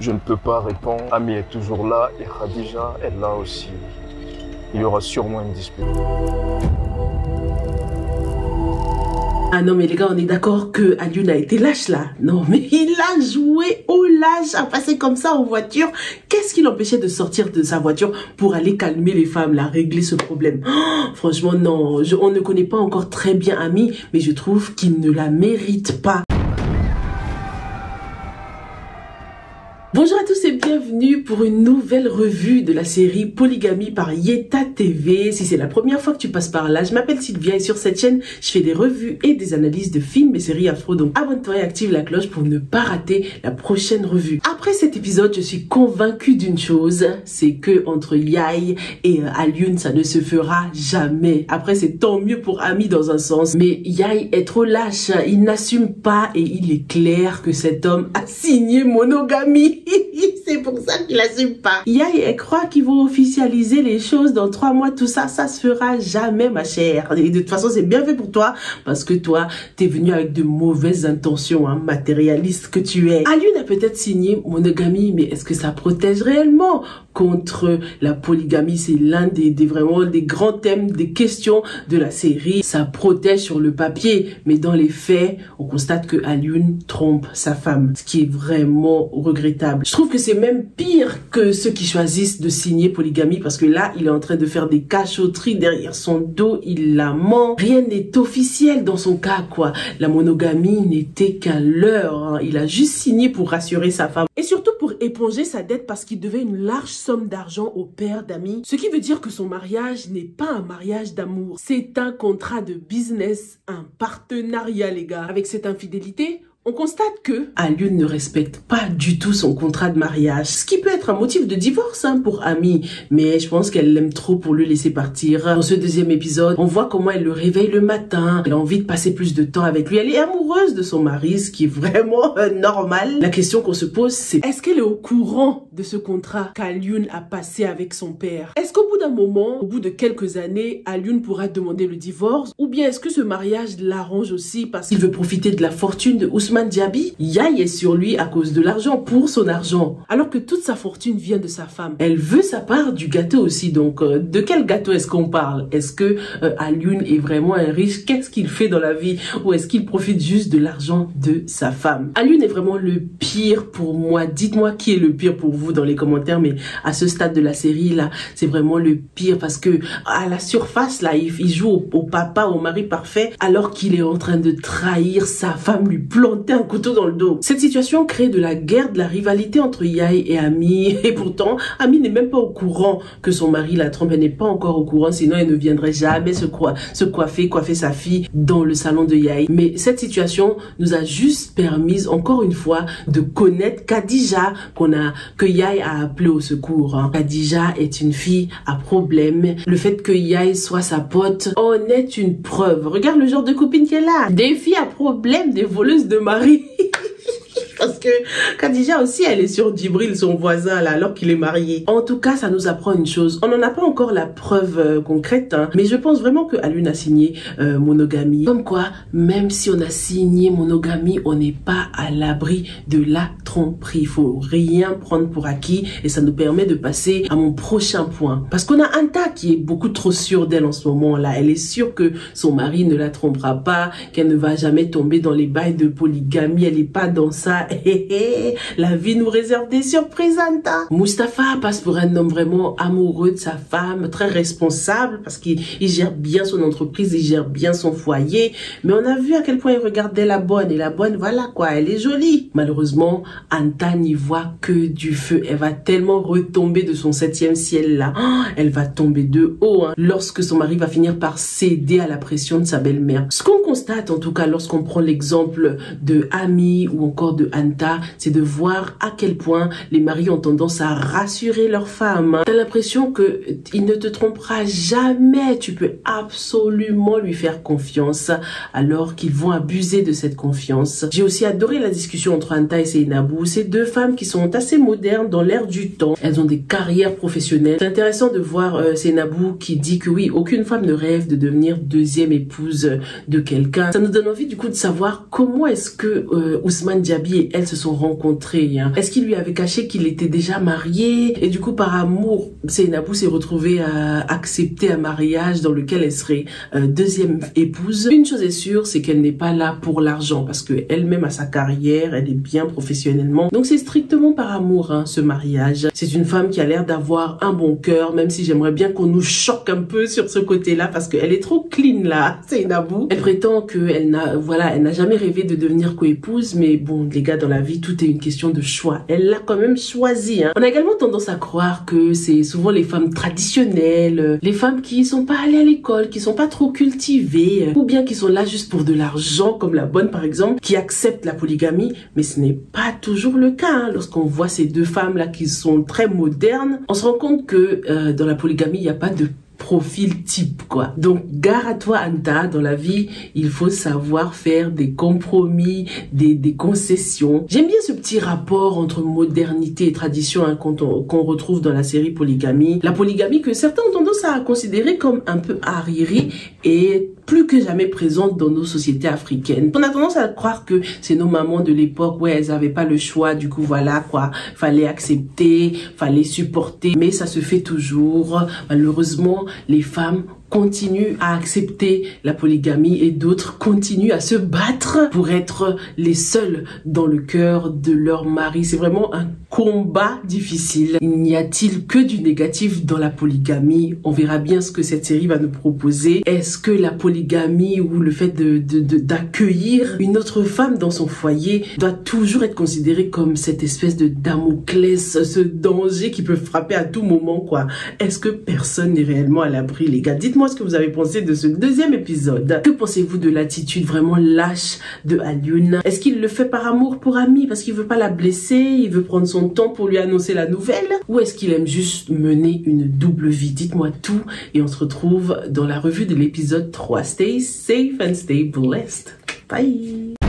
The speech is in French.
Je ne peux pas répondre. Ami est toujours là et Khadija est là aussi. Il y aura sûrement une dispute. Ah non mais les gars, on est d'accord que Alioune a été lâche là. Non mais il a joué au lâche à passer comme ça en voiture. Qu'est-ce qui l'empêchait de sortir de sa voiture pour aller calmer les femmes là, régler ce problème? Oh, franchement non, on ne connaît pas encore très bien Ami, mais je trouve qu'il ne la mérite pas. Bonjour à tous et bienvenue pour une nouvelle revue de la série Polygamie par Yeta TV. Si c'est la première fois que tu passes par là, je m'appelle Sylvia et sur cette chaîne, je fais des revues et des analyses de films et séries afro. Donc abonne-toi et active la cloche pour ne pas rater la prochaine revue. Après cet épisode, je suis convaincue d'une chose, c'est que entre Yaye et Alioune, ça ne se fera jamais. Après, c'est tant mieux pour Ami dans un sens, mais Yaye est trop lâche, il n'assume pas et il est clair que cet homme a signé monogamie. C'est pour ça qu'il assume pas. Yaye, elle croit qu'ils vont officialiser les choses dans 3 mois, tout ça, ça se fera jamais ma chère. Et de toute façon, c'est bien fait pour toi parce que toi, t'es venu avec de mauvaises intentions, hein, matérialiste que tu es. Alioune a peut-être signé monogamie, mais est-ce que ça protège réellement contre la polygamie? C'est l'un vraiment des grands thèmes, des questions de la série. Ça protège sur le papier, mais dans les faits, on constate que Alioune trompe sa femme, ce qui est vraiment regrettable. Je trouve que c'est même pire que ceux qui choisissent de signer polygamie parce que là, il est en train de faire des cachotteries derrière son dos, il la ment. Rien n'est officiel dans son cas, quoi. La monogamie n'était qu'un leurre, hein. Il a juste signé pour rassurer sa femme et surtout pour éponger sa dette parce qu'il devait une large somme d'argent au père d'Ami. Ce qui veut dire que son mariage n'est pas un mariage d'amour, c'est un contrat de business, un partenariat, les gars. Avec cette infidélité, on constate que Alioune ne respecte pas du tout son contrat de mariage, ce qui peut être un motif de divorce, hein, pour Ami, mais je pense qu'elle l'aime trop pour le laisser partir. Dans ce deuxième épisode, on voit comment elle le réveille le matin, elle a envie de passer plus de temps avec lui, elle est amoureuse de son mari, ce qui est vraiment normal. La question qu'on se pose, c'est est-ce qu'elle est au courant de ce contrat qu'Alioune a passé avec son père? Est-ce qu'au bout d'un moment, au bout de quelques années, Alioune pourra demander le divorce? Ou bien est-ce que ce mariage l'arrange aussi parce qu'il veut profiter de la fortune de Ousmane Diaby? Yaye est sur lui à cause de l'argent, pour son argent, alors que toute sa fortune vient de sa femme. Elle veut sa part du gâteau aussi, donc de quel gâteau est-ce qu'on parle? Est-ce que Alioune est vraiment un riche? Qu'est-ce qu'il fait dans la vie? Ou est-ce qu'il profite juste de l'argent de sa femme? Alioune est vraiment le pire pour moi. Dites-moi qui est le pire pour vous dans les commentaires, mais à ce stade de la série là, c'est vraiment le pire parce que à la surface là, il joue au papa, au mari parfait, alors qu'il est en train de trahir sa femme, lui planter un couteau dans le dos. Cette situation crée de la guerre, de la rivalité entre Yaye et Ami, et pourtant Ami n'est même pas au courant que son mari la trompe. Elle n'est pas encore au courant, sinon elle ne viendrait jamais se coiffer sa fille dans le salon de Yaye. Mais cette situation nous a juste permis encore une fois de connaître Khadija, que Yaye a appelé au secours, hein. Khadija est une fille à problème. Le fait que Yaye soit sa pote en est une preuve. Regarde le genre de copine qu'elle a. Des filles à problème, des voleuses de mari. Parce que Khadija aussi, elle est sur Djibril, son voisin, là, alors qu'il est marié. En tout cas, ça nous apprend une chose. On n'en a pas encore la preuve concrète, hein, mais je pense vraiment que Alioune a signé monogamie. Comme quoi, même si on a signé monogamie, on n'est pas à l'abri de la tromperie. Il faut rien prendre pour acquis et ça nous permet de passer à mon prochain point. Parce qu'on a Anta qui est beaucoup trop sûre d'elle en ce moment-là. Elle est sûre que son mari ne la trompera pas, qu'elle ne va jamais tomber dans les bails de polygamie. Elle n'est pas dans ça. La vie nous réserve des surprises, Anta. Mustapha passe pour un homme vraiment amoureux de sa femme, très responsable parce qu'il gère bien son entreprise, il gère bien son foyer. Mais on a vu à quel point il regardait la bonne. Et la bonne, voilà quoi, elle est jolie. Malheureusement, Anta n'y voit que du feu. Elle va tellement retomber de son 7e ciel là. Oh, elle va tomber de haut, hein, lorsque son mari va finir par céder à la pression de sa belle-mère. Ce qu'on constate en tout cas lorsqu'on prend l'exemple de Ami ou encore de Anta, c'est de voir à quel point les maris ont tendance à rassurer leurs femmes. T'as l'impression que il ne te trompera jamais, tu peux absolument lui faire confiance, alors qu'ils vont abuser de cette confiance. J'ai aussi adoré la discussion entre Anta et Seynabou, ces deux femmes qui sont assez modernes dans l'air du temps. Elles ont des carrières professionnelles. C'est intéressant de voir Seynabou qui dit que oui, aucune femme ne rêve de devenir deuxième épouse de quelqu'un. Ça nous donne envie du coup de savoir comment est-ce que Ousmane Diaby et elle se sont rencontrés, hein. Est-ce qu'il lui avait caché qu'il était déjà marié? Et du coup, par amour, Seynabou s'est retrouvée à accepter un mariage dans lequel elle serait deuxième épouse. Une chose est sûre, c'est qu'elle n'est pas là pour l'argent, parce que elle-même a sa carrière, elle est bien professionnellement. Donc c'est strictement par amour, hein, ce mariage. C'est une femme qui a l'air d'avoir un bon cœur, même si j'aimerais bien qu'on nous choque un peu sur ce côté-là, parce qu'elle est trop clean là, Seynabou. Elle prétend qu'elle n'a jamais rêvé de devenir coépouse, mais bon, les gars, dans la vie, tout est une question de choix. Elle l'a quand même choisi, hein. On a également tendance à croire que c'est souvent les femmes traditionnelles, les femmes qui sont pas allées à l'école, qui sont pas trop cultivées, ou bien qui sont là juste pour de l'argent, comme la bonne par exemple, qui acceptent la polygamie, mais ce n'est pas toujours le cas, hein. Lorsqu'on voit ces deux femmes là qui sont très modernes, on se rend compte que dans la polygamie, il n'y a pas de profil type, quoi. Donc gare à toi, Anta, dans la vie il faut savoir faire des compromis, des concessions. J'aime bien ce petit rapport entre modernité et tradition, hein, qu'on retrouve dans la série Polygamie. La polygamie que certains ont tendance à considérer comme un peu arriérée et plus que jamais présente dans nos sociétés africaines. On a tendance à croire que c'est nos mamans de l'époque, ouais, elles avaient pas le choix, du coup voilà quoi, fallait accepter, fallait supporter, mais ça se fait toujours. Malheureusement, les femmes continuent à accepter la polygamie et d'autres continuent à se battre pour être les seuls dans le cœur de leur mari. C'est vraiment un combat difficile. Il n'y a-t-il que du négatif dans la polygamie? On verra bien ce que cette série va nous proposer. Est-ce que la polygamie ou le fait d'accueillir une autre femme dans son foyer doit toujours être considéré comme cette espèce de Damoclès, ce danger qui peut frapper à tout moment, quoi? Est-ce que personne n'est réellement à l'abri, les gars? Dites-moi ce que vous avez pensé de ce deuxième épisode. Que pensez-vous de l'attitude vraiment lâche de Alioune? Est-ce qu'il le fait par amour pour Ami, parce qu'il veut pas la blesser, il veut prendre son temps pour lui annoncer la nouvelle? Ou est-ce qu'il aime juste mener une double vie? Dites-moi tout et on se retrouve dans la revue de l'épisode 3. Stay safe and stay blessed. Bye!